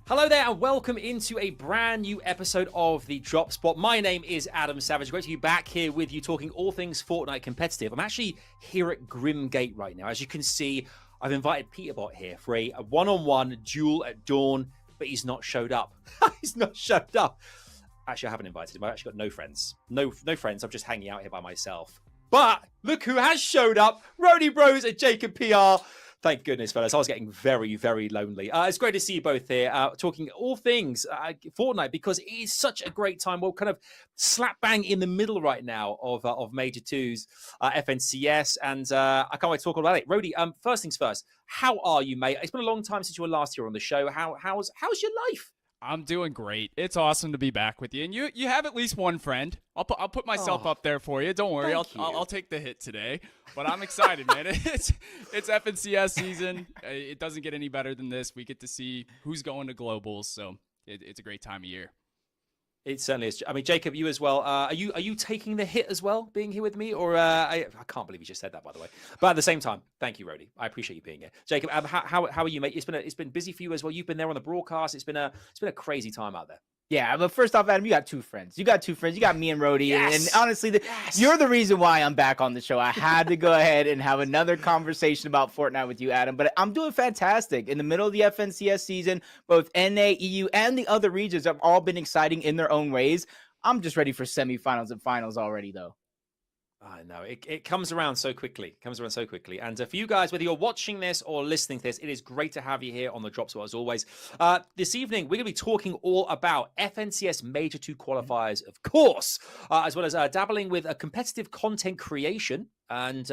Hello there and welcome into a brand new episode of the Drop Spot. My name is Adam Savage. Great to be back here with you talking all things Fortnite competitive. I'm actually here at Grimgate right now. As you can see, I've invited Peterbot here for a one-on-one duel at dawn, but he's not showed up. He's not showed up. Actually, I haven't invited him. I've actually got no friends. No friends. I'm just hanging out here by myself. But look who has showed up. RODEY Bros and Jacob PR. Thank goodness, fellas. I was getting very, very lonely. It's great to see you both here, talking all things Fortnite, because it is such a great time. We're kind of slap bang in the middle right now of Major 2's FNCS, and I can't wait to talk all about it. RODEY, first things first, how are you, mate? It's been a long time since you were last here on the show. How's your life? I'm doing great. It's awesome to be back with you, and you have at least one friend. I'll put myself up there for you. Don't worry, I'll take the hit today. But I'm excited, man. It's FNCS season. It doesn't get any better than this. We get to see who's going to globals, so it's a great time of year. It certainly is. I mean, Jacob, you as well. Are you taking the hit as well, being here with me? Or I can't believe you just said that, by the way. But at the same time, thank you, RODEY. I appreciate you being here. Jacob, how are you, mate? It's been busy for you as well. You've been there on the broadcast. It's been a crazy time out there. Yeah, but first off, Adam, you got two friends. You got me and RODEY. Yes. And honestly, you're the reason why I'm back on the show. I had to go ahead and have another conversation about Fortnite with you, Adam. But I'm doing fantastic. In the middle of the FNCS season, both NA, EU, and the other regions have all been exciting in their own ways. I'm just ready for semifinals and finals already, though. I know. It comes around so quickly. And for you guys, whether you're watching this or listening to this, it is great to have you here on the Drop Spot as always. This evening, we're going to be talking all about FNCS Major 2 qualifiers, of course, as well as dabbling with a competitive content creation. And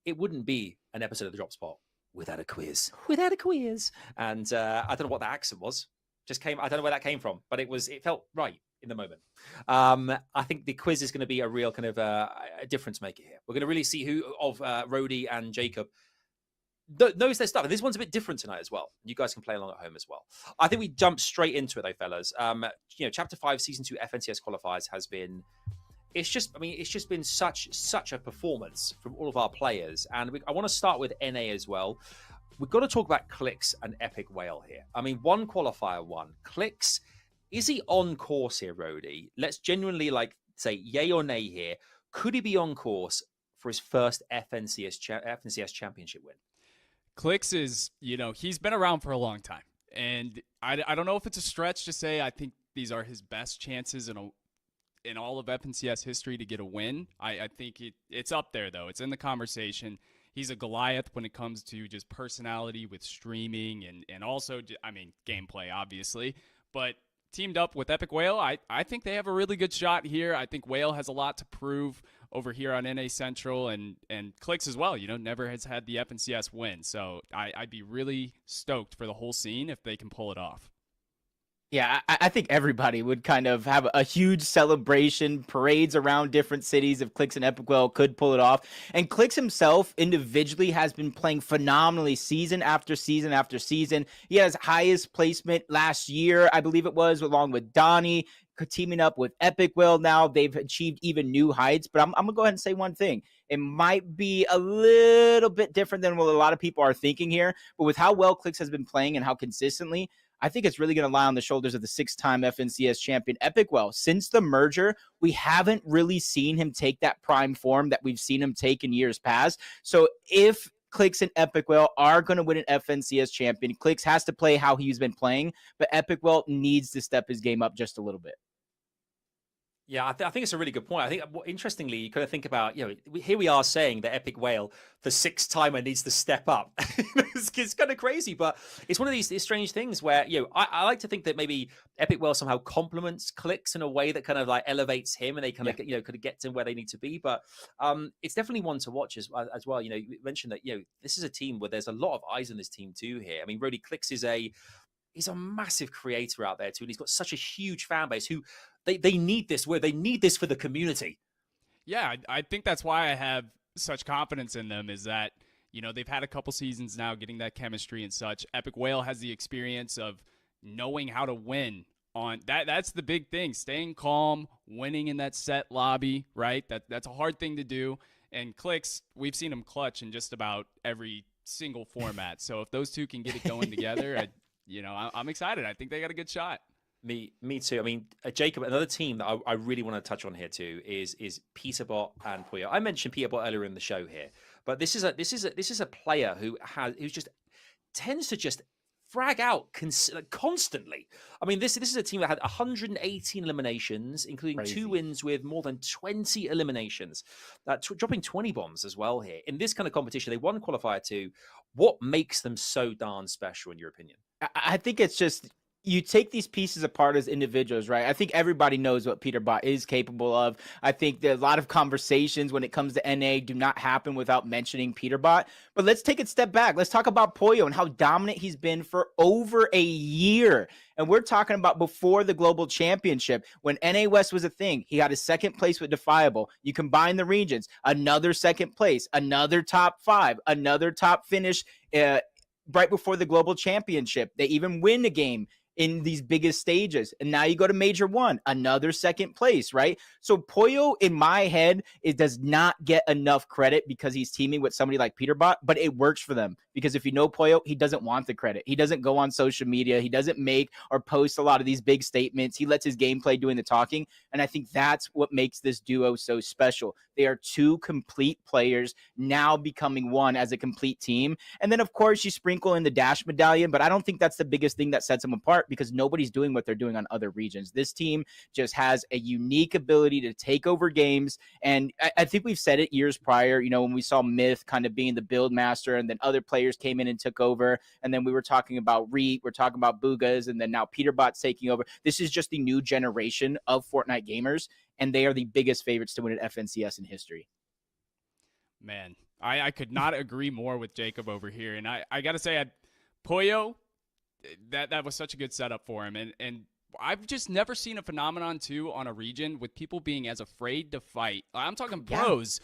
it wouldn't be an episode of the Drop Spot without a quiz. And I don't know what that accent was. I don't know where that came from, but it felt right in the moment. I think the quiz is going to be a real kind of a difference maker here. We're going to really see who of RODEY and Jacob knows their stuff. And this one's a bit different tonight as well. You guys can play along at home as well. I think we jump straight into it though, fellas. Chapter 5, Season 2 FNCS qualifiers has been... It's just been such a performance from all of our players. And I want to start with NA as well. We've got to talk about Clix and Epic Whale here. I mean, one qualifier won. Clix... Is he on course here, RODEY? Let's genuinely say yay or nay here. Could he be on course for his first FNCS championship win? Clix is, he's been around for a long time. And I don't know if it's a stretch to say I think these are his best chances in all of FNCS history to get a win. I think it's up there, though. It's in the conversation. He's a Goliath when it comes to just personality with streaming and also, gameplay, obviously. But teamed up with Epic Whale, I think they have a really good shot here. I think Whale has a lot to prove over here on NA Central and Clix as well. Never has had the FNCS win. So I'd be really stoked for the whole scene if they can pull it off. Yeah, I think everybody would kind of have a huge celebration, parades around different cities if Clix and Epic Whale could pull it off. And Clix himself individually has been playing phenomenally season after season after season. He has highest placement last year, I believe it was, along with Donnie, teaming up with Epic Whale. Now they've achieved even new heights. But I'm going to go ahead and say one thing. It might be a little bit different than what a lot of people are thinking here. But with how well Clix has been playing and how consistently, I think it's really going to lie on the shoulders of the 6-time FNCS champion, Epic Whale. Since the merger, we haven't really seen him take that prime form that we've seen him take in years past. So if Clix and Epic Whale are going to win an FNCS champion, Clix has to play how he's been playing, but Epic Whale needs to step his game up just a little bit. Yeah, I think it's a really good point. I think, interestingly, you kind of think about, here we are saying that Epic Whale, the 6-timer, needs to step up. It's kind of crazy, but it's one of these strange things where, I like to think that maybe Epic Whale somehow complements Clix in a way that kind of elevates him and they kind of, kind of get to where they need to be. But it's definitely one to watch as well. You mentioned that, this is a team where there's a lot of eyes on this team too here. I mean, RODEY, Clix is he's a massive creator out there too, and he's got such a huge fan base who they need this. Where they need this for the community. Yeah, I think that's why I have such confidence in them. Is that they've had a couple seasons now getting that chemistry and such. Epic Whale has the experience of knowing how to win on that. That's the big thing: staying calm, winning in that set lobby. Right, that's a hard thing to do. And Clix, we've seen him clutch in just about every single format. So if those two can get it going together, I'm excited. I think they got a good shot. Me too. I mean, Jacob, another team that I really want to touch on here too is Peterbot and Pollo. I mentioned Peterbot earlier in the show here, but this is a player who just tends to just frag out constantly. I mean, this is a team that had 118 eliminations, including Crazy. 2 wins with more than 20 eliminations, dropping 20 bombs as well here. In this kind of competition, they won qualifier 2. What makes them so darn special, in your opinion? I think it's just you take these pieces apart as individuals, right? I think everybody knows what Peterbot is capable of. I think that a lot of conversations when it comes to NA do not happen without mentioning Peterbot. But let's take a step back. Let's talk about Pollo and how dominant he's been for over a year. And we're talking about before the Global Championship, when NA West was a thing. He got a second place with Defiable. You combine the regions, another second place, another top 5, another top finish right before the Global Championship. They even win a game in these biggest stages. And now you go to Major 1, another second place, right? So Pollo, in my head, it does not get enough credit because he's teaming with somebody like Peterbot, but it works for them. Because if you know Pollo, he doesn't want the credit. He doesn't go on social media. He doesn't make or post a lot of these big statements. He lets his gameplay doing the talking. And I think that's what makes this duo so special. They are 2 complete players now becoming one as a complete team. And then, of course, you sprinkle in the Dash medallion, but I don't think that's the biggest thing that sets them apart because nobody's doing what they're doing on other regions. This team just has a unique ability to take over games. And I think we've said it years prior, when we saw Myth kind of being the build master and then other players came in and took over. And then we were talking about Reet, we're talking about Boogas, and then now Peterbot's taking over. This is just the new generation of Fortnite gamers, and they are the biggest favorites to win at FNCS in history. Man, I could not agree more with Jacob over here. And I got to say, Pollo, that was such a good setup for him. And I've just never seen a phenomenon, too, on a region with people being as afraid to fight. I'm talking pros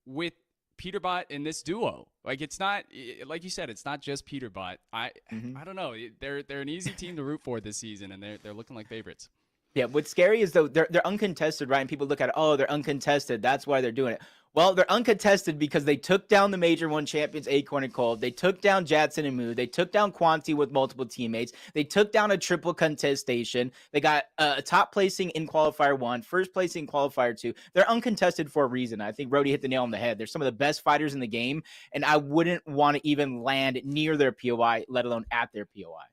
with Peterbot in this duo. Like, it's not, like you said, it's not just Peterbot. I don't know. They're an easy team to root for this season, and they're looking like favorites. Yeah, what's scary is, though, they're uncontested, right? And people look at it, oh, they're uncontested. That's why they're doing it. Well, they're uncontested because they took down the Major 1 champions, Acorn and Cold. They took down Jadson and Moo. They took down Quanti with multiple teammates. They took down a triple contestation. They got a top placing in Qualifier 1, first placing in Qualifier 2. They're uncontested for a reason. I think RODEY hit the nail on the head. They're some of the best fighters in the game, and I wouldn't want to even land near their POI, let alone at their POI.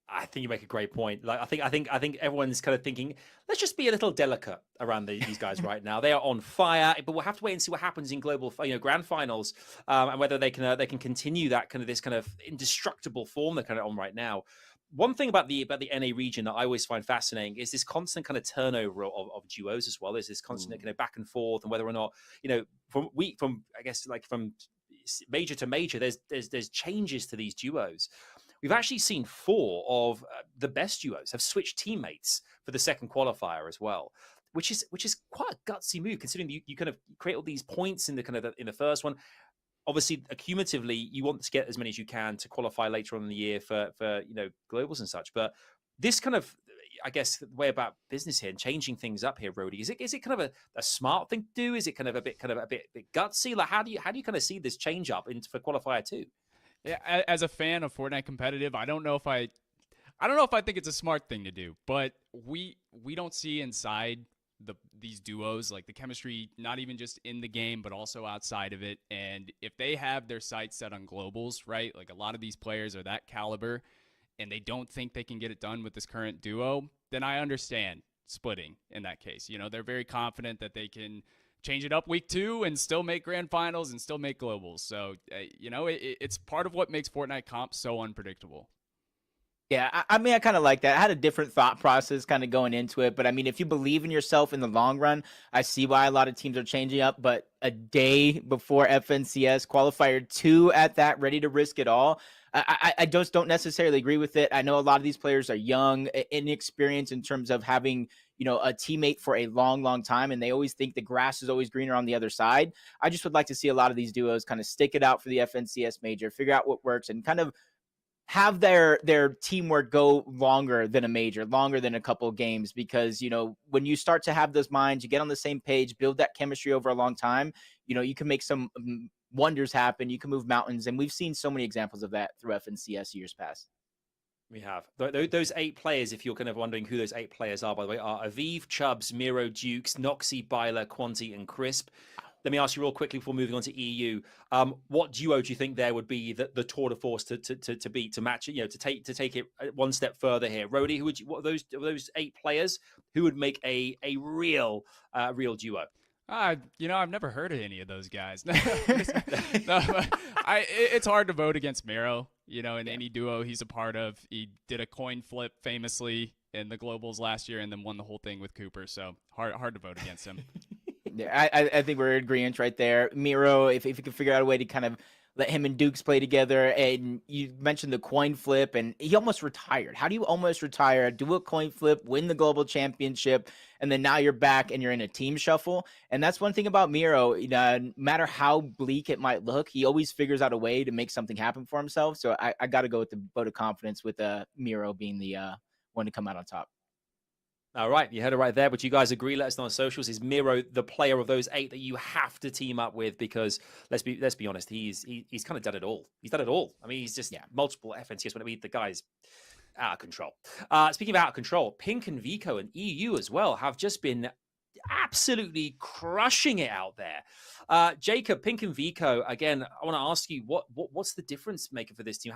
I think you make a great point. Like, I think everyone's kind of thinking, let's just be a little delicate around these guys right now. They are on fire, but we'll have to wait and see what happens in global, grand finals, and whether they can continue that this kind of indestructible form they're kind of on right now. One thing about the NA region that I always find fascinating is this constant kind of turnover of duos as well. There's this constant kind of back and forth, and whether or not from major to major, there's changes to these duos. We've actually seen 4 of the best duos have switched teammates for the second qualifier as well, which is quite a gutsy move considering you kind of create all these points in the first one. Obviously, accumulatively, you want to get as many as you can to qualify later on in the year for globals and such. But this kind of, I guess, way about business here and changing things up here, RODEY, is it kind of a smart thing to do? Is it kind of a bit gutsy? Like how do you kind of see this change up for qualifier 2? Yeah, as a fan of Fortnite competitive, I don't know if I think it's a smart thing to do, but we don't see inside these duos, like the chemistry, not even just in the game, but also outside of it. And if they have their sights set on globals, right, like a lot of these players are that caliber, and they don't think they can get it done with this current duo, then I understand splitting in that case. They're very confident that they can change it up week 2 and still make grand finals and still make globals. So, it's part of what makes Fortnite comp so unpredictable. Yeah, I mean, I kind of like that. I had a different thought process kind of going into it. But I mean, if you believe in yourself in the long run, I see why a lot of teams are changing up. But a day before FNCS, qualifier 2 at that, ready to risk it all, I just don't necessarily agree with it. I know a lot of these players are young, inexperienced in terms of having, a teammate for a long, long time. And they always think the grass is always greener on the other side. I just would like to see a lot of these duos kind of stick it out for the FNCS major, figure out what works, and kind of have their teamwork go longer than a major, longer than a couple of games, because, when you start to have those minds, you get on the same page, build that chemistry over a long time, you can make some wonders happen. You can move mountains. And we've seen so many examples of that through FNCS years past. We have those 8 players. If you're kind of wondering who those 8 players are, by the way, are Aviv, Chubbs, Miro, Dukes, Noxy, Byler, Quanti, and Crisp. Let me ask you real quickly before moving on to EU. What duo do you think there would be the tour de force to beat, to match it, to take it one step further here? RODEY, what are those 8 players who would make a real duo? I've never heard of any of those guys. No, it's hard to vote against Miro. In any duo he's a part of. He did a coin flip famously in the Globals last year and then won the whole thing with Cooper. So hard to vote against him. Yeah, I think we're in agreement right there. Miro, if you can figure out a way to kind of let him and Dukes play together, and you mentioned the coin flip, and he almost retired. How do you almost retire, do a coin flip, win the global championship, and then now you're back and you're in a team shuffle? And that's one thing about Miro. No matter how bleak it might look, he always figures out a way to make something happen for himself. So I got to go with the vote of confidence with Miro being the one to come out on top. All right, you heard it right there. But you guys agree? Let us know on socials. Is Miro the player of those 8 that you have to team up with? Because let's be honest, he's kind of done it all. He's done it all. I mean, he's just multiple FNCS. When the guy's out of control. Speaking of out of control, Pink and Vico and EU as well have just been absolutely crushing it out there. Jacob, Pink and Vico, again, I want to ask you what's the difference maker for this team?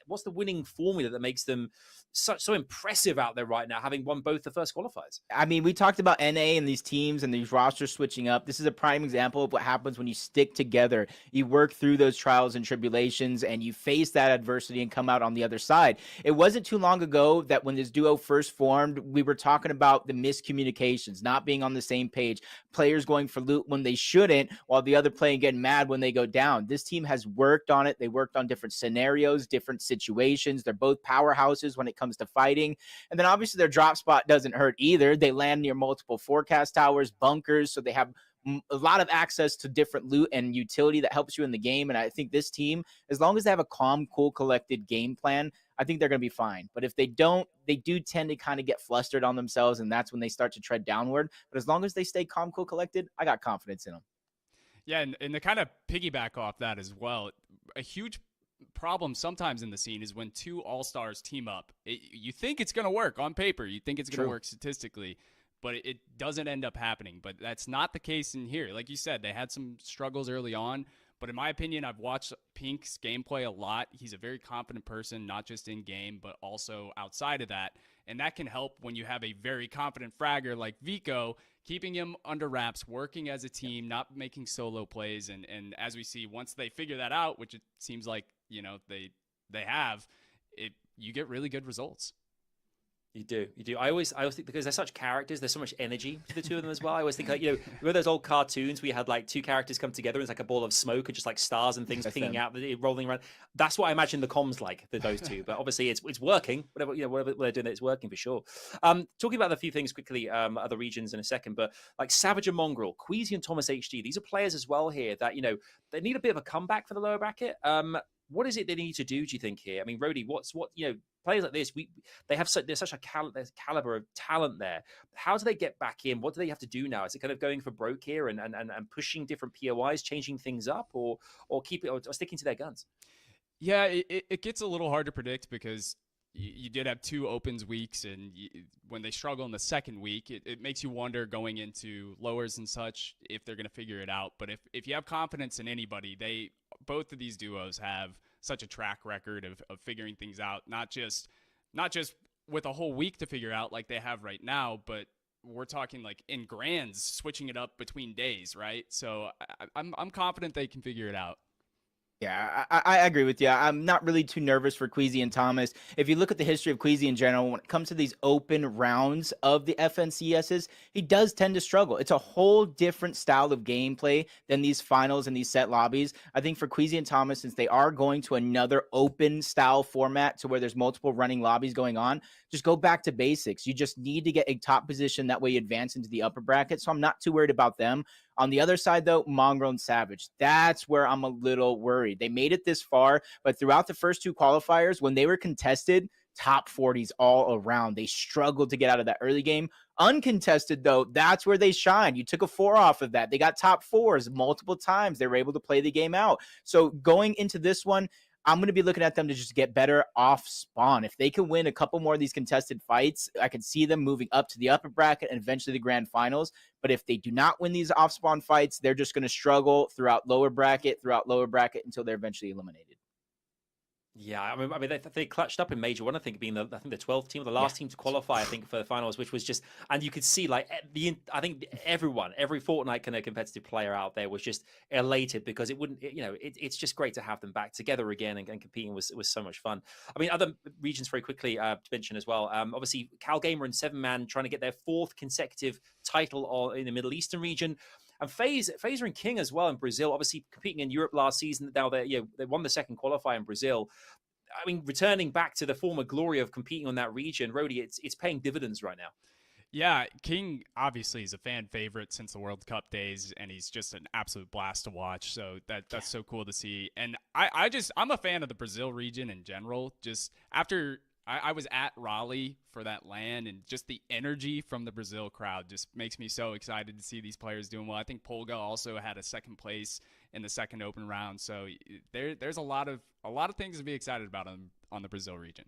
What's the winning formula that makes them so impressive out there right now, having won both the first qualifiers? I mean, we talked about NA and these teams and these rosters switching up. This is a prime example of what happens when you stick together. You work through those trials and tribulations and you face that adversity and come out on the other side. It wasn't too long ago that when this duo first formed, we were talking about the miscommunications, not being on the same page, players going for loot when they shouldn't, while the other player getting mad when they go down. This team has worked on it. They worked on different scenarios, different situations. They're both powerhouses when it comes to fighting. And then obviously their drop spot doesn't hurt either. They land near multiple forecast towers, bunkers, so they have a lot of access to different loot and utility that helps you in the game. And I think this team, as long as they have a calm, cool, collected game plan, I think they're going to be fine. But if they don't, they do tend to kind of get flustered on themselves, and that's when they start to tread downward. But as long as they stay calm, cool, collected, I got confidence in them. Yeah, and to kind of piggyback off that as well, a huge problem sometimes in the scene is when 2 all-stars team up. You think it's going to work on paper. You think it's going to work statistically, but it doesn't end up happening. But that's not the case in here. Like you said, they had some struggles early on. But in my opinion, I've watched Pink's gameplay a lot. He's a very confident person, not just in game, but also outside of that. And that can help when you have a very confident fragger like Vico, keeping him under wraps, working as a team, not making solo plays. And as we see, once they figure that out, which it seems like, they have, you get really good results. You do. I always think, because they're such characters, there's so much energy to the 2 of them as well. I always think, remember those old cartoons we had like 2 characters come together and it's like a ball of smoke and just like stars and things pinging out, rolling around. That's what I imagine the comms like, those 2. But obviously it's working. Whatever they're doing, it's working for sure. Talking about a few things quickly, other regions in a second, but like Savage and Mongrel, Queasy and Thomas HD, these are players as well here that, they need a bit of a comeback for the lower bracket. What is it they need to do you think here? I mean, RODEY, players like this, there's such a caliber of talent there. How do they get back in? What do they have to do now? Is it kind of going for broke here and pushing different POIs, changing things up, or keep it, or sticking to their guns? Yeah, it gets a little hard to predict because you did have 2 opens weeks, and when they struggle in the second week, it makes you wonder going into lowers and such if they're going to figure it out. But if you have confidence in anybody, both of these duos have such a track record of figuring things out, not just with a whole week to figure out like they have right now, but we're talking like in grands, switching it up between days, right? So I'm confident they can figure it out. Yeah, I agree with you. I'm not really too nervous for Queasy and Thomas. If you look at the history of Queasy in general, when it comes to these open rounds of the FNCSs, he does tend to struggle. It's a whole different style of gameplay than these finals and these set lobbies. I think for Queasy and Thomas, since they are going to another open style format to where there's multiple running lobbies going on, just go back to basics. You just need to get a top position. That way you advance into the upper bracket. So I'm not too worried about them. On the other side, though, Mongrel and Savage, that's where I'm a little worried. They made it this far, but throughout the first 2 qualifiers, when they were contested, top 40s all around. They struggled to get out of that early game. Uncontested, though, that's where they shine. You took a 4 off of that. They got top 4s multiple times. They were able to play the game out. So going into this one, I'm going to be looking at them to just get better off spawn. If they can win a couple more of these contested fights, I can see them moving up to the upper bracket and eventually the grand finals. But if they do not win these off spawn fights, they're just going to struggle throughout lower bracket until they're eventually eliminated. Yeah, I mean, they clutched up in Major One. I think being the 12th team, the last team to qualify. I think for the finals, which was just, and you could see like I think every Fortnite kind of competitive player out there was just elated because it's just great to have them back together again and competing was so much fun. I mean, other regions very quickly to mention as well. Obviously, Cal Gamer and 7man trying to get their 4th consecutive title in the Middle Eastern region. And Phaser and King as well in Brazil, obviously competing in Europe last season. Now they won the 2nd qualifier in Brazil. I mean, returning back to the former glory of competing on that region, RODEY, it's paying dividends right now. Yeah, King obviously is a fan favorite since the World Cup days, and he's just an absolute blast to watch. So that's so cool to see. And I'm a fan of the Brazil region in general. Just after I was at Raleigh for that LAN, and just the energy from the Brazil crowd just makes me so excited to see these players doing well. I think Pollo also had a 2nd place in the 2nd open round. So there's a lot of things to be excited about on the Brazil region.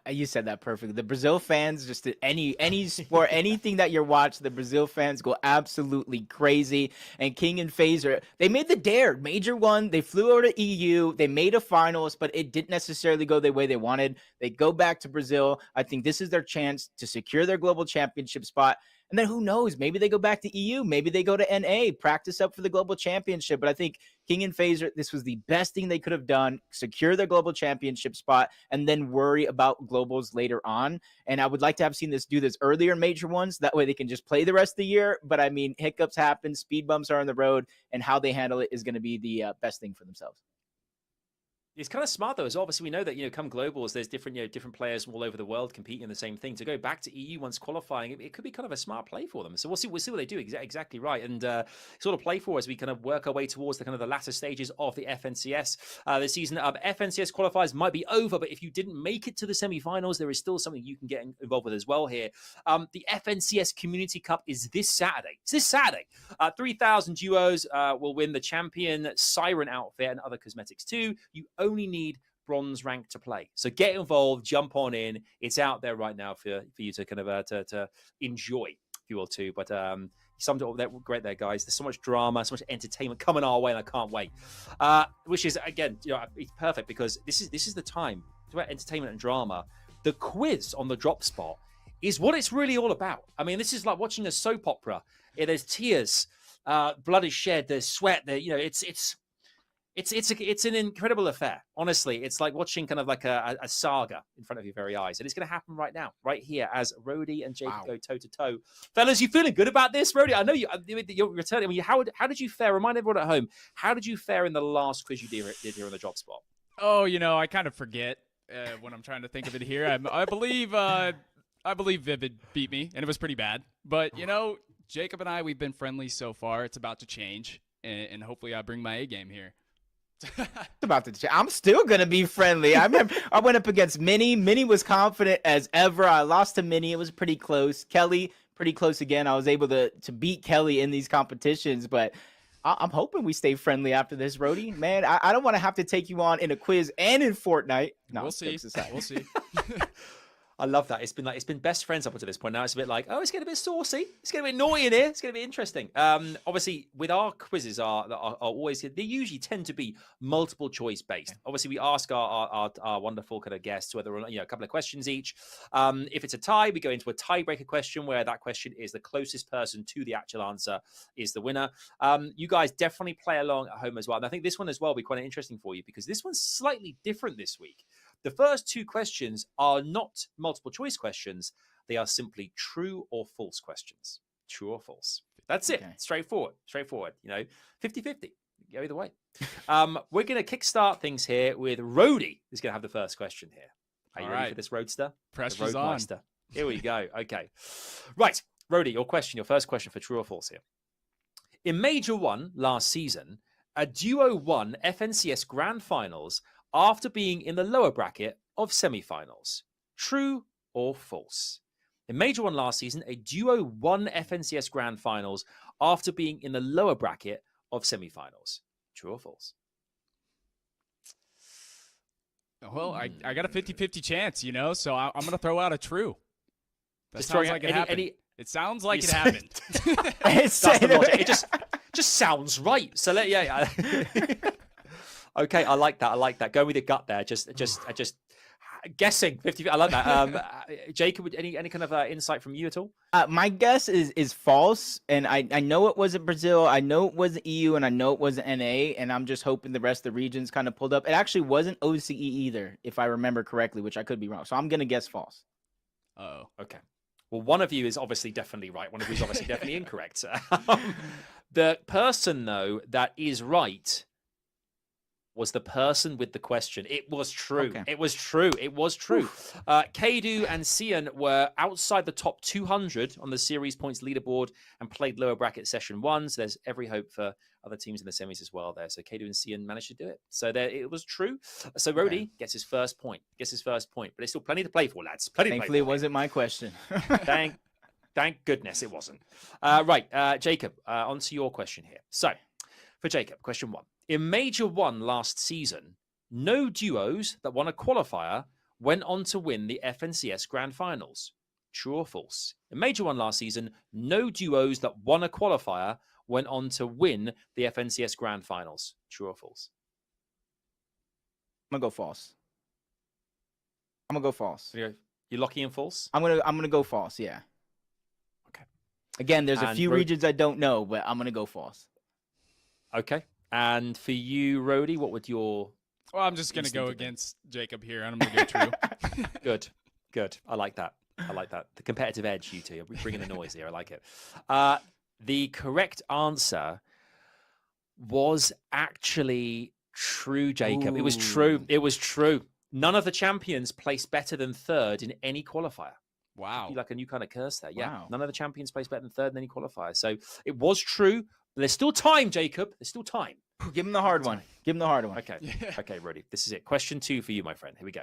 You said that perfectly. The Brazil fans, just any sport, anything that you're watching, the Brazil fans go absolutely crazy. And King and Phaser, they made the dare. Major One, they flew over to EU. They made a finals, but it didn't necessarily go the way they wanted. They go back to Brazil. I think this is their chance to secure their global championship spot. And then who knows? Maybe they go back to EU. Maybe they go to NA, practice up for the global championship. But I think King and Phaser, this was the best thing they could have done, secure their global championship spot, and then worry about globals later on. And I would like to have seen this earlier in Major Ones. That way they can just play the rest of the year. But I mean, hiccups happen, speed bumps are on the road, and how they handle it is going to be the best thing for themselves. It's kind of smart though, as obviously we know that come globals, there's different players all over the world competing in the same thing. To go back to EU once qualifying, it could be kind of a smart play for them. So we'll see what they do. Exactly right, and sort of play for as we kind of work our way towards the latter stages of the FNCS this season. FNCS qualifiers might be over, but if you didn't make it to the semi-finals, there is still something you can get involved with as well here. The FNCS Community Cup is this Saturday. It's this Saturday. 3,000 duos will win the champion Siren outfit and other cosmetics too. You only need bronze rank to play, so get involved, jump on in. It's out there right now for you to kind of to enjoy, if you will, too. But summed it all great there, guys. There's so much drama, so much entertainment coming our way, and I can't wait. Which is again, it's perfect because this is the time to about entertainment and drama. The quiz on the drop spot is what it's really all about. I mean, this is like watching a soap opera. There's tears, blood is shed, there's sweat. It's an incredible affair. Honestly, it's like watching kind of like a saga in front of your very eyes. And it's going to happen right now, right here, as RODEY and Jacob go toe-to-toe. Fellas, you feeling good about this, RODEY? I know you're returning. I mean, how did you fare? Remind everyone at home, how did you fare in the last quiz you did here on the drop spot? Oh, I kind of forget when I'm trying to think of it here. I believe Vivid beat me, and it was pretty bad. But, Jacob and we've been friendly so far. It's about to change, and hopefully I bring my A game here. It's about to change. I'm still gonna be friendly. I remember I went up against Minnie. Minnie was confident as ever. I lost to Minnie. It was pretty close. Kelly, pretty close again. I was able to beat Kelly in these competitions, but I'm hoping we stay friendly after this, RODEY. Man, I don't want to have to take you on in a quiz and in Fortnite. No, we'll see. We'll see. I love that. It's been best friends up until this point. Now it's a bit like, it's getting a bit saucy. It's getting a bit naughty in here. It's going to be interesting. Obviously, with our quizzes are always, they usually tend to be multiple choice based. Obviously, we ask our wonderful kind of guests whether or not, a couple of questions each. If it's a tie, we go into a tiebreaker question where that question is the closest person to the actual answer is the winner. You guys definitely play along at home as well. And I think this one as well will be quite interesting for you because this one's slightly different this week. The first 2 questions are not multiple choice questions. They are simply true or false questions. True or false. That's it. Okay. Straightforward. 50-50. Go either way. We're going to kickstart things here with RODEY, who's going to have the first question here. Are you ready for this roadster? Pressure's on. Here we go. Okay. Right. RODEY, your first question for true or false here. In Major 1 last season, a duo won FNCS Grand Finals after being in the lower bracket of semi-finals. True or false? In Major 1 last season, a duo won FNCS Grand Finals after being in the lower bracket of semi-finals. True or false? Well, I got a 50-50 chance, so I'm going to throw out a true. That Just sounds throwing like out it happened. any It sounds like it happened. It's That's the logic. It just sounds right. So yeah. Okay, I like that. I like that. Go with your gut there. Just guessing 50. I like that. Jacob, any kind of insight from you at all? My guess is false, and I know it wasn't Brazil, I know it wasn't EU, and I know it wasn't NA, and I'm just hoping the rest of the regions kind of pulled up. It actually wasn't OCE either, if I remember correctly, which I could be wrong. So I'm gonna guess false. Oh, okay. Well, one of you is obviously definitely right. One of you is obviously definitely incorrect. The person though that is right was the person with the question. It was true. Okay. It was true. It was true. Kadu and Cian were outside the top 200 on the series points leaderboard and played lower bracket session 1. So there's every hope for other teams in the semis as well there. So Kadu and Cian managed to do it. So there, it was true. So RODEY gets his first point. But there's still plenty to play for, lads. Thankfully, it wasn't my question. Thank goodness it wasn't. Right, Jacob, on to your question here. So for Jacob, question 1. In Major 1 last season, no duos that won a qualifier went on to win the FNCS Grand Finals. True or false? In Major 1 last season, no duos that won a qualifier went on to win the FNCS Grand Finals. True or false? I'm gonna go false. You're locking in false? I'm gonna go false. Yeah. Okay. Again, there's a few regions I don't know, but I'm gonna go false. Okay. And for you, RODEY, what would your... Well, I'm just going to go against Jacob here, and I'm going to go true. Good. I like that. The competitive edge, you two. You're bringing the noise here. I like it. The correct answer was actually true, Jacob. Ooh. It was true. None of the champions placed better than third in any qualifier. Wow. Like a new kind of curse there. Yeah. Wow. None of the champions placed better than third in any qualifier. So it was true. But there's still time, Jacob. There's still time. Give him the hard one. Okay. Okay, ready. This is it. Question 2 for you, my friend. Here we go.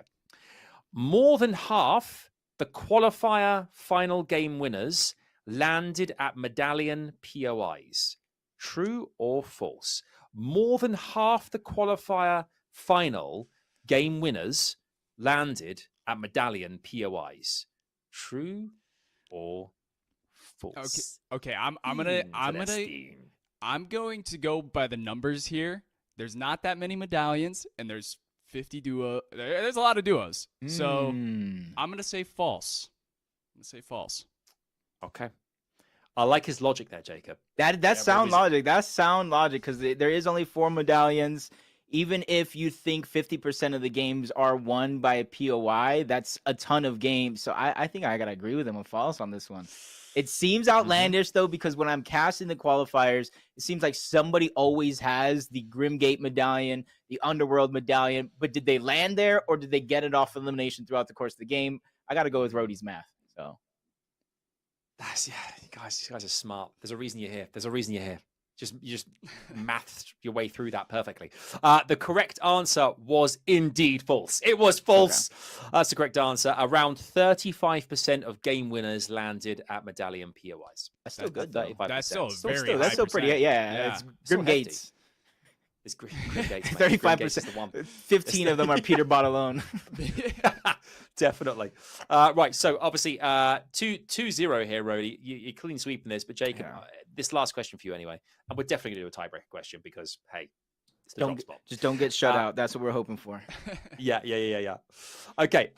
More than half the qualifier final game winners landed at medallion POIs. True or false? More than half the qualifier final game winners landed at medallion POIs. True or false? Okay. I'm going to go by the numbers here. There's not that many medallions, and there's 50 duo. There's a lot of duos. So I'm going to say false. Okay. I like his logic there, Jacob. That's sound logic. That's sound logic because there is only 4 medallions. Even if you think 50% of the games are won by a POI, that's a ton of games. So I think I got to agree with him on false on this one. It seems outlandish, though, because when I'm casting the qualifiers, it seems like somebody always has the Grimgate medallion, the Underworld medallion. But did they land there, or did they get it off elimination throughout the course of the game? I got to go with RODEY's math. So, you guys are smart. There's a reason you're here. You just mathed your way through that perfectly. The correct answer was indeed false. It was false. Okay. That's the correct answer. Around 35% of game winners landed at medallion POIs. That's still good. 35%. That's still that's still pretty. Yeah. It's Grimgates. It's Grimgates. 35%. 15 of them are Peterbot alone. Definitely. Right. So obviously, 2-0 here, RODEY. You're clean sweeping this, but Jacob, this last question for you anyway, and we're definitely going to do a tiebreaker question because hey, it's the drop spot. Just don't get shut out. That's what we're hoping for. Yeah. Okay.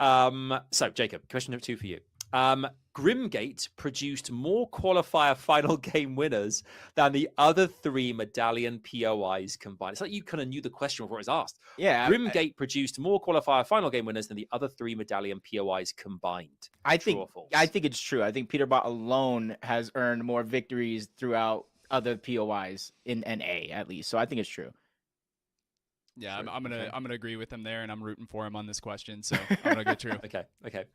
So Jacob, question number 2 for you. Grimgate produced more qualifier final game winners than the other 3 medallion POIs combined. It's like you kind of knew the question before it was asked. Yeah. Grimgate produced more qualifier final game winners than the other 3 medallion POIs combined. I think it's true. I think Peterbot alone has earned more victories throughout other POIs in NA at least. So I think it's true. Yeah, sure. I'm gonna agree with him there, and I'm rooting for him on this question. So I'm gonna go true. Okay.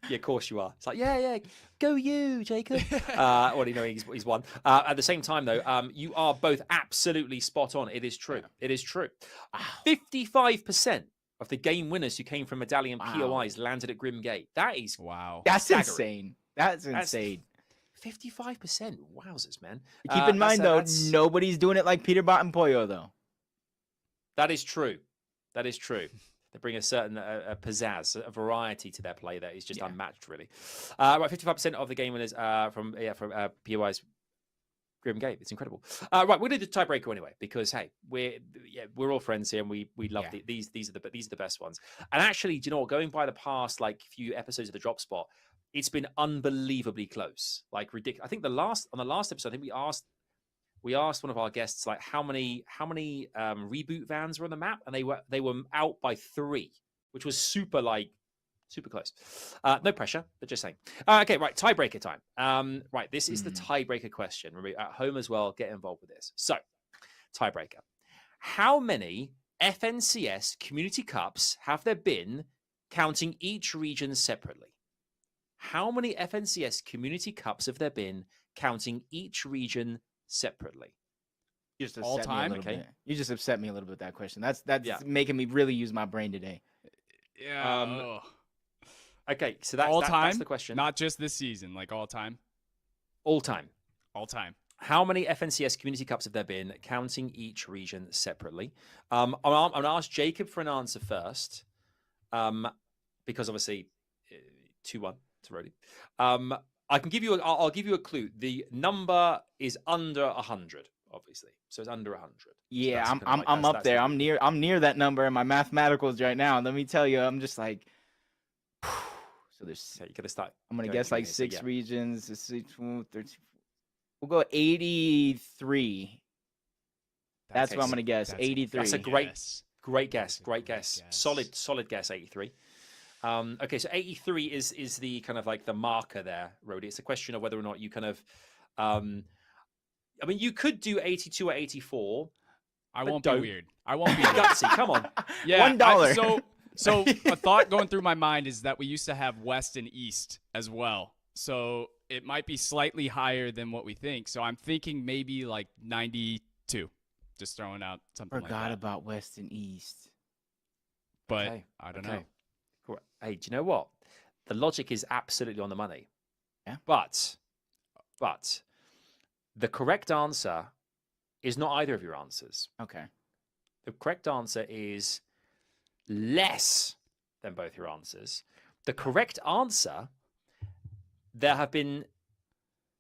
Yeah, of course you are. It's like yeah, go you, Jacob. Well, he's won. At the same time, though, you are both absolutely spot on. It is true. Yeah. It is true. 55% of the game winners who came from medallion POIs landed at Grimgate. That is That's staggering. insane. That's insane. 55%. Wowzers, man. Keep in mind though, nobody's doing it like Peterbot and Pollo though. That is true. There's They bring a certain a pizzazz, a variety to their play that is just unmatched, really. Right, 55% of the game winners from POI's Grim Game. It's incredible. Right, we're gonna do the tiebreaker anyway because hey, we're all friends here and we love these are the best ones. And actually, do you know what? Going by the past like few episodes of the Drop Spot, it's been unbelievably close, like ridiculous. I think on the last episode, I think we asked one of our guests like how many reboot vans were on the map, and they were out by 3, which was super close. No pressure, but just saying. Okay, right, tiebreaker time. Right, this is the tiebreaker question. Remember, at home as well, get involved with this. So, tiebreaker: how many FNCS Community Cups have there been, counting each region separately? How many FNCS Community Cups have there been, counting each region separately? You just All upset me a time? little Okay. bit. You just upset me a little bit with that question. That's making me really use my brain today. Yeah. Okay, so all time. That's the question. Not just this season, like all time. All time. All time. How many FNCS Community Cups have there been, counting each region separately? I'm going to ask Jacob for an answer first, because obviously 2-1 to Rodey. I can give you. I'll give you a clue. The number is under 100, obviously, so it's under 100. Yeah, So I'm up there. I'm near that number in my mathematicals right now. And let me tell you, I'm just like. So there's. Okay, you got to start. I'm gonna guess like 6 regions. 13. We'll go 83. That's what I'm gonna guess. 83. That's a great guess. Great guess. Solid guess. 83. Okay, so 83 is the kind of like the marker there, Rodey. It's a question of whether or not you kind of. I mean, you could do 82 or 84. I won't be weird. I won't be weird. Gutsy, come on. Yeah, $1. So a thought going through my mind is that we used to have West and East as well. So it might be slightly higher than what we think. So I'm thinking maybe like 92. Just throwing out something like that. Forgot about West and East. But Okay, I don't know. Cool. Hey, do you know what? The logic is absolutely on the money. Yeah. But the correct answer is not either of your answers. Okay. The correct answer is less than both your answers. The correct answer, there have been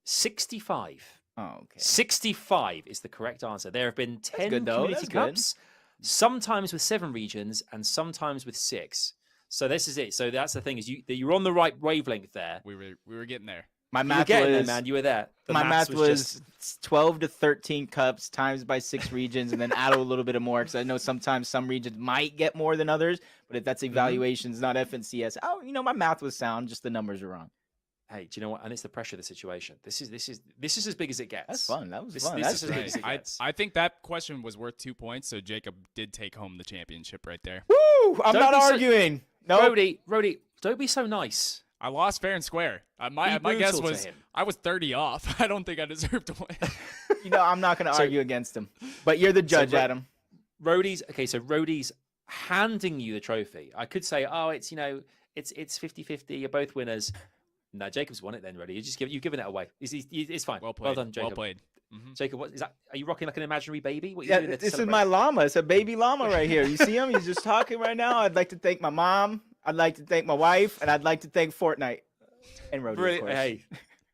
65. Oh, okay. 65 is the correct answer. There have been 10 good, though. Community That's Cups, sometimes with 7 regions and sometimes with 6. So this is it. So that's the thing, is you're on the right wavelength there. We were getting there. My You were math getting was there, man. You were there. The my maths math just- was 12 to 13 cups times by 6 regions, and then add a little bit of more because I know sometimes some regions might get more than others, but if that's evaluations, not FNCS. Oh, my math was sound, just the numbers are wrong. Hey, do you know what? And it's the pressure of the situation. This is as big as it gets. That's fun. That was This- fun. this That's is as big as it gets. I think that question was worth 2 points, so Jacob did take home the championship right there. Woo! I'm Don't not be so- arguing. No. Rodey, don't be so nice. I lost fair and square. My Be guess brutal to was him. I was 30 off. I don't think I deserved to win. I'm not going to So- argue against him. But you're the judge, Ro- Adam. Rodey's handing you the trophy. I could say, oh, it's it's 50-50. You're both winners. No, Jacob's won it then, Rodey. You've given it away. It's fine. Well played. Well done, Jacob. Well played. Mm-hmm. Jacob, what is that? Are you rocking like an imaginary baby? What are you Yeah, doing there to this is celebrate? my llama. It's a baby llama right here. You see him? He's just talking right now. I'd like to thank my mom. I'd like to thank my wife. And I'd like to thank Fortnite. And Rodey, of Brilliant. course. Hey,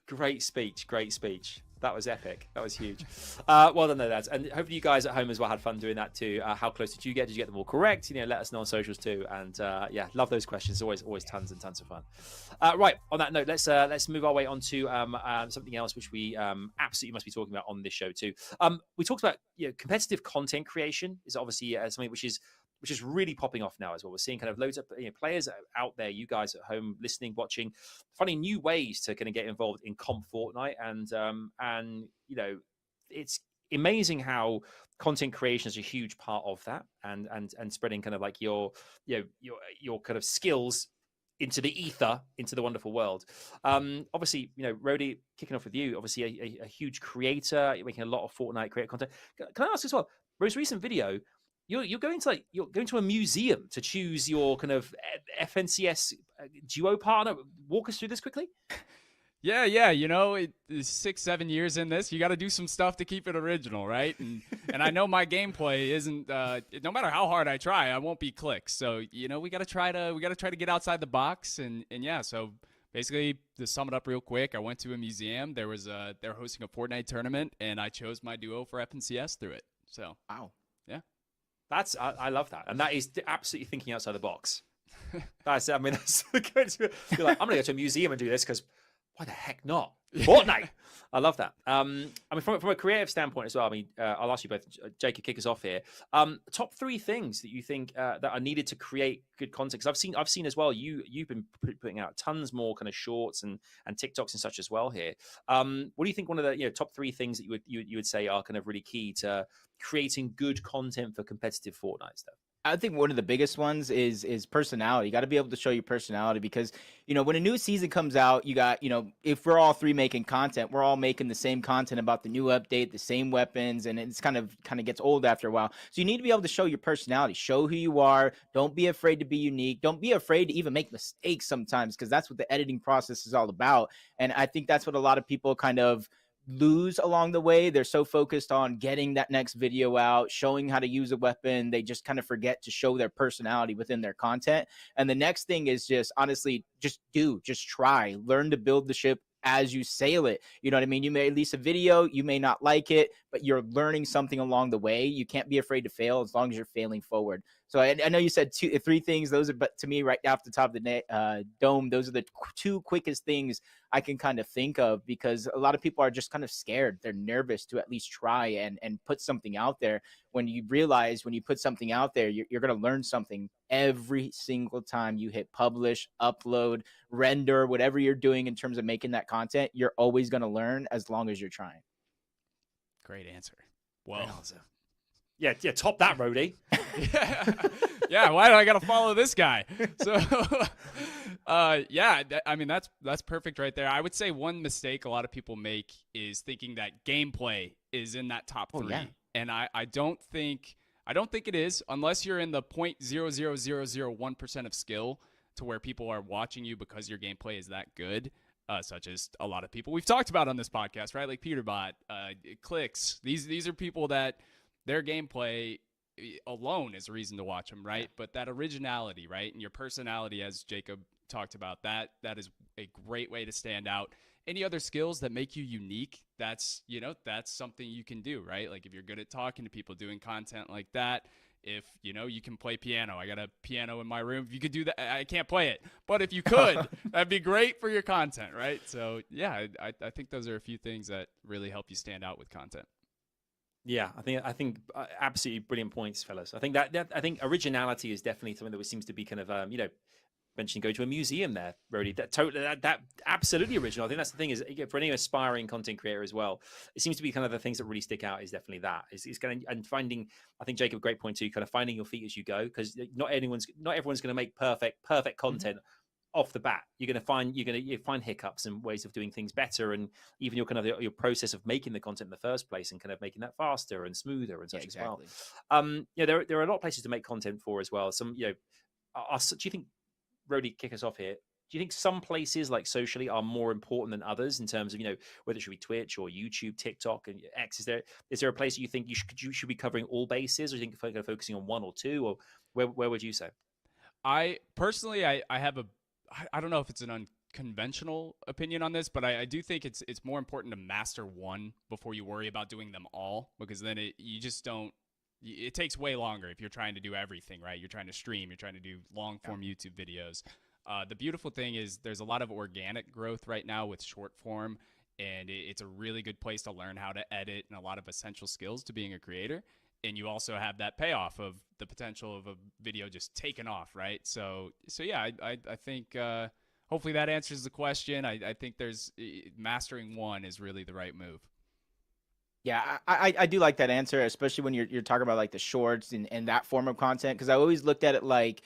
great speech. Great speech. That was epic. That was huge. Well done, lads. And hopefully you guys at home as well had fun doing that too. How close did you get? Did you get them all correct? Let us know on socials too. And yeah, love those questions. Always tons and tons of fun. Right. On that note, let's move our way on to something else which we absolutely must be talking about on this show too. We talked about competitive content creation is obviously something which is really popping off now as well. We're seeing kind of loads of players out there, you guys at home listening, watching, finding new ways to kind of get involved in comp Fortnite, and it's amazing how content creation is a huge part of that, and spreading kind of like your kind of skills into the ether, into the wonderful world. Obviously, Rodey, kicking off with you, obviously a huge creator, you're making a lot of Fortnite creator content. Can I ask as well, most recent video, you're going to a museum to choose your kind of FNCS duo partner. Walk us through this quickly. Yeah. You know, it's 6, 7 years in this. You got to do some stuff to keep it original, right? And I know my gameplay isn't. No matter how hard I try, I won't be clicks. So you know, we got to try to get outside the box. And yeah, so basically, to sum it up real quick, I went to a museum. They're hosting a Fortnite tournament, and I chose my duo for FNCS through it. So Wow. yeah. I love that, and that is absolutely thinking outside the box. That's going to be like, I'm gonna go to a museum and do this because why the heck not? Fortnite. I love that. I mean, from a creative standpoint as well. I mean, I'll ask you both. Jacob, kick us off here. Top 3 things that you think that are needed to create good content. Because I've seen as well. You've been putting out tons more kind of shorts and TikToks and such as well here. What do you think? One of the top 3 things that you would say are kind of really key to creating good content for competitive Fortnite stuff? I think one of the biggest ones is personality. You got to be able to show your personality because, when a new season comes out, you got, if we're all 3 making content, we're all making the same content about the new update, the same weapons, and it's kind of gets old after a while. So you need to be able to show your personality, show who you are. Don't be afraid to be unique. Don't be afraid to even make mistakes sometimes, because that's what the editing process is all about. And I think that's what a lot of people kind of lose along the way. They're so focused on getting that next video out, showing how to use a weapon, they just kind of forget to show their personality within their content. And the next thing is just honestly just try, learn to build the ship as you sail it. You know what I mean? You may release a video, you may not like it, but you're learning something along the way. You can't be afraid to fail as long as you're failing forward. So I know you said 3 things. Those are, but to me, right off the top of the dome, those are the 2 quickest things I can kind of think of, because a lot of people are just kind of scared. They're nervous to at least try and put something out there. When you realize when you put something out there, you're going to learn something every single time you hit publish, upload, render, whatever you're doing in terms of making that content. You're always going to learn as long as you're trying. Great answer. Well, yeah, top that, RODEY. Yeah, why do I got to follow this guy? So, yeah, I mean, that's perfect right there. I would say one mistake a lot of people make is thinking that gameplay is in that top 3. Yeah. And I don't think it is, unless you're in the 0.00001% of skill to where people are watching you because your gameplay is that good. Such as a lot of people we've talked about on this podcast, right? Like Peterbot, Clicks. These are people that their gameplay alone is a reason to watch them, right? But that originality, right, and your personality, as Jacob talked about, that is a great way to stand out. Any other skills that make you unique, that's something you can do, right? Like if you're good at talking to people, doing content like that. If you can play piano, I got a piano in my room. If you could do that, I can't play it, but if you could, that'd be great for your content, right? So yeah, I think those are a few things that really help you stand out with content. Yeah, I think absolutely brilliant points, fellas. I think I think originality is definitely something that seems to be kind of mentioning go to a museum there, RODEY. That absolutely original. I think that's the thing is for any aspiring content creator as well. It seems to be kind of the things that really stick out is definitely that. It's kind of and finding. I think Jacob, great point too. Kind of finding your feet as you go, because not everyone's going to make perfect content off the bat. You're going to find hiccups and ways of doing things better, and even your kind of your process of making the content in the first place and kind of making that faster and smoother and such as well. There are a lot of places to make content for as well. Some do you think? RODEY, kick us off here. Do you think some places like socially are more important than others in terms of whether it should be Twitch or YouTube, TikTok, and X? Is there a place that you think you should be covering all bases, or do you think you're focusing on 1 or 2, or where would you say? I personally, I have I don't know if it's an unconventional opinion on this, but I do think it's more important to master one before you worry about doing them all, because then it takes way longer if you're trying to do everything, right? You're trying to stream, you're trying to do long form YouTube videos. The beautiful thing is there's a lot of organic growth right now with short form, and it's a really good place to learn how to edit and a lot of essential skills to being a creator. And you also have that payoff of the potential of a video just taking off, right? So yeah, I think hopefully that answers the question. I think mastering one is really the right move. Yeah, I do like that answer, especially when you're talking about like the shorts and that form of content, because I always looked at it like,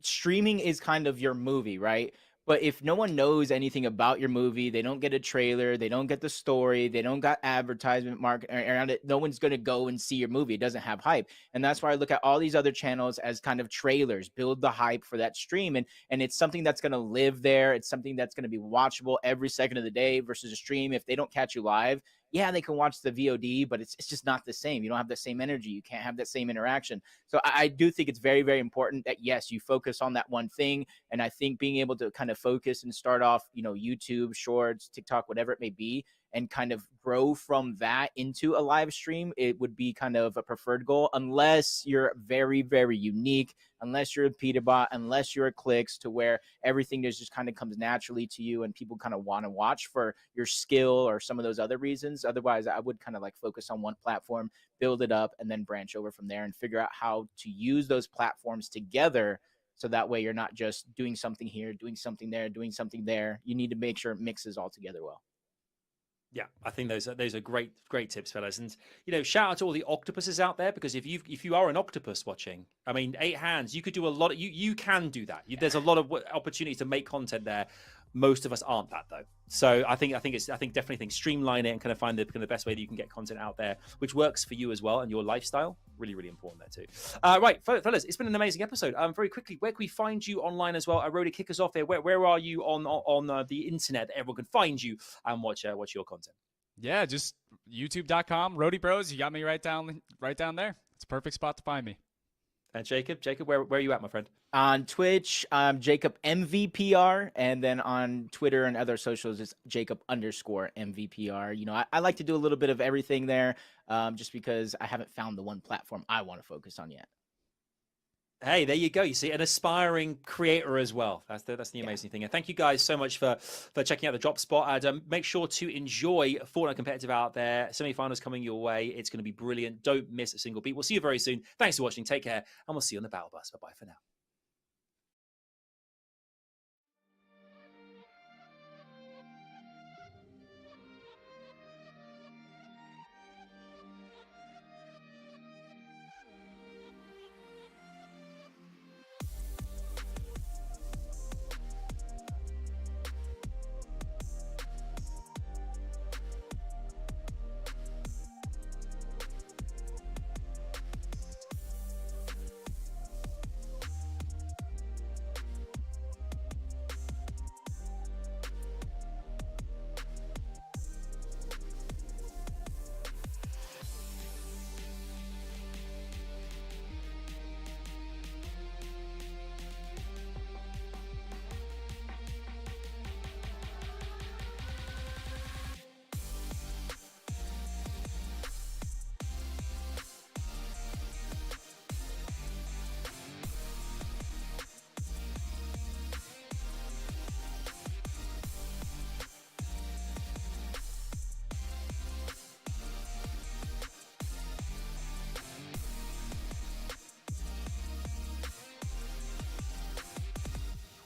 streaming is kind of your movie, right? But if no one knows anything about your movie, they don't get a trailer, they don't get the story, they don't got advertisement market around it, no one's going to go and see your movie. It doesn't have hype. And that's why I look at all these other channels as kind of trailers, build the hype for that stream. And it's something that's going to live there. It's something that's going to be watchable every second of the day versus a stream. If they don't catch you live, yeah, they can watch the VOD, but it's just not the same. You don't have the same energy. You can't have that same interaction. So I do think it's very, very important that, yes, you focus on that one thing. And I think being able to kind of focus and start off, YouTube, Shorts, TikTok, whatever it may be, and kind of grow from that into a live stream, it would be kind of a preferred goal, unless you're very, very unique, unless you're a Peterbot, unless you're a Clicks, to where everything just kind of comes naturally to you and people kind of want to watch for your skill or some of those other reasons. Otherwise, I would kind of like focus on one platform, build it up, and then branch over from there and figure out how to use those platforms together. So that way you're not just doing something here, doing something there, doing something there. You need to make sure it mixes all together well. Yeah, I think those are great tips, fellas. And shout out to all the octopuses out there, because if you are an octopus watching, I mean, 8 hands, you could do a lot of you can do that. There's a lot of opportunities to make content there. Most of us aren't that though. So I definitely think streamline it and kind of find the best way that you can get content out there, which works for you as well and your lifestyle. Really, really important there too. Right, fellas, it's been an amazing episode. Very quickly, where can we find you online as well? RODEY, kick us off there. Where are you on the internet that everyone can find you and watch your content? Yeah, just youtube.com, RODEY Bros. You got me right down there. It's a perfect spot to find me. And Jacob, where are you at, my friend? On Twitch, Jacob MVPR, and then on Twitter and other socials, it's Jacob_MVPR. I like to do a little bit of everything there, just because I haven't found the one platform I want to focus on yet. Hey, there you go. You see, an aspiring creator as well. That's the amazing thing. And thank you guys so much for checking out the drop spot. And make sure to enjoy Fortnite competitive out there. Semi-finals coming your way. It's going to be brilliant. Don't miss a single beat. We'll see you very soon. Thanks for watching. Take care, and we'll see you on the battle bus. Bye-bye for now.